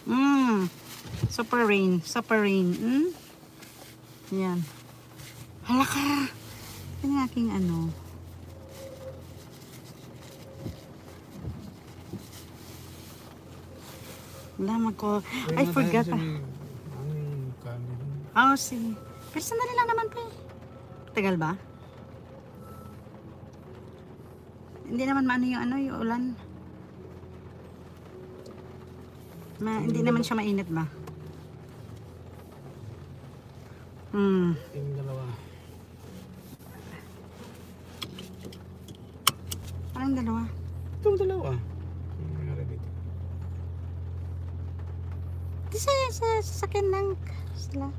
Mm. Super rain. Super rain. Mm. Yan. Hala ka. Ito yung aking ano. Wala ko. I forgot pa. Oh, sige. Pero sandali lang naman pa eh. Tagal ba? Hindi naman maano yung ulan. Hindi naman siya mainit ba? Yung dalawa. Anong dalawa? Itong dalawa. Yung nangyari dito. Di sa sasakyan lang sila.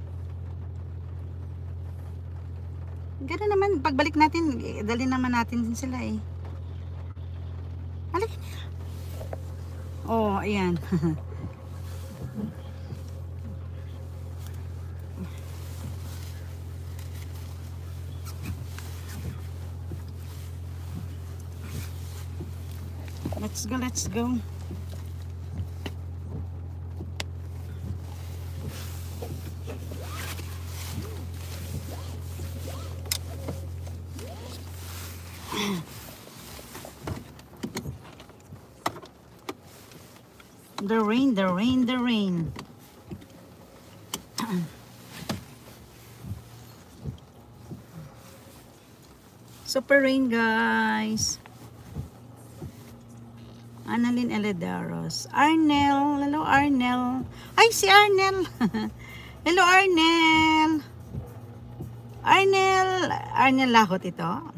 Gano'n naman, pagbalik natin, dali naman natin din sila eh. Halika na. Oh, ayan. Let's go, let's go. The rain, the rain, the rain. Super rain, guys. Annalyn Elederos. Arnel. Hello, Arnel. Ay, si Arnel. Hello, Arnel. Arnel Lahot ito.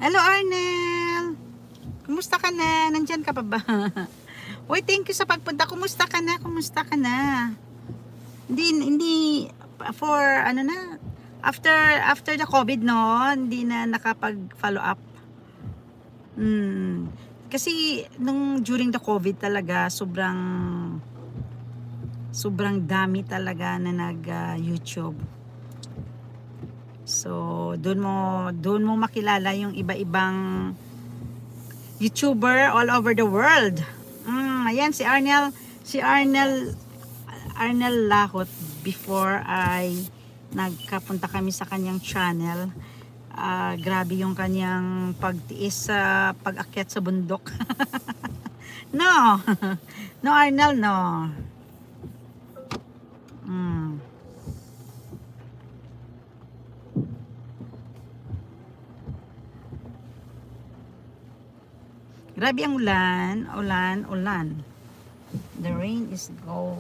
Hello, Arnel. Kumusta ka na? Nandyan ka pa ba? Uy, thank you sa pagpunta. Kumusta ka na? Kumusta ka na? Hindi, for, ano na, after the COVID, no? Hindi na nakapag-follow up. Kasi, during the COVID talaga, sobrang dami talaga na nag-YouTube. So, doon mo makilala yung iba-ibang YouTuber all over the world. Ayan si Arnel Lahot. Before ay nagkapunta kami sa kanyang channel. Grabe yung kanyang pagtiis sa pag-akyat sa bundok. No. No, Arnel, no. Grabe ang ulan. The rain is go.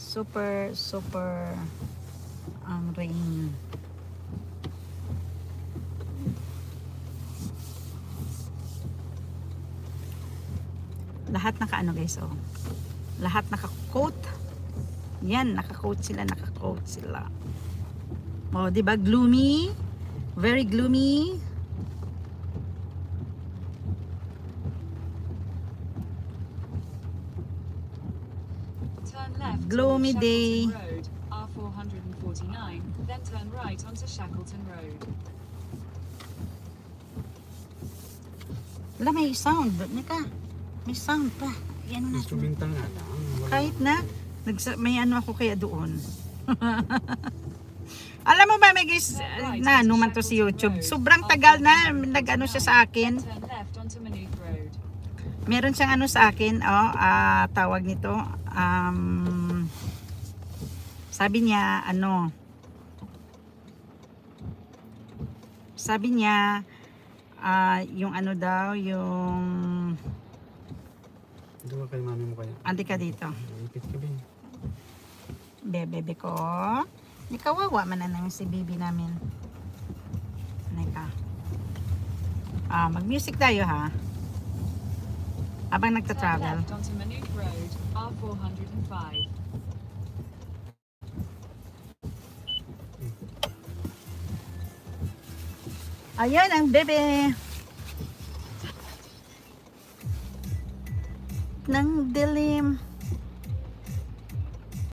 Super ang rain. Lahat naka-ano guys, oh. Lahat naka-coat. Yan, naka-coat sila. Oh, 'di ba? Gloomy. Very gloomy. Turn left Gloomy onto day. Shackleton Road, R449, then turn right onto Shackleton Road. Wala, may sound. May sound pa. Yan na. Instrumental nga lang. Kahit na, may ano ako kaya doon. Alam mo ba, may guys, na ano man to si YouTube. Sobrang tagal na nag-ano siya sa akin. Turn left onto Maynooth Road. Meron siyang ano sa akin, tawag nito. Sabi niya, yung ano daw, yung Ito kay mami mo kaya. andi ka dito. Ipit ka ba? Bebe ko. Di kawawa man na namin si bibi namin. Neka. Mag-music tayo ha. Habang Turn nagta-travel. left onto Maynooth Road, R405. Ayan ang bebe. Nang dilim.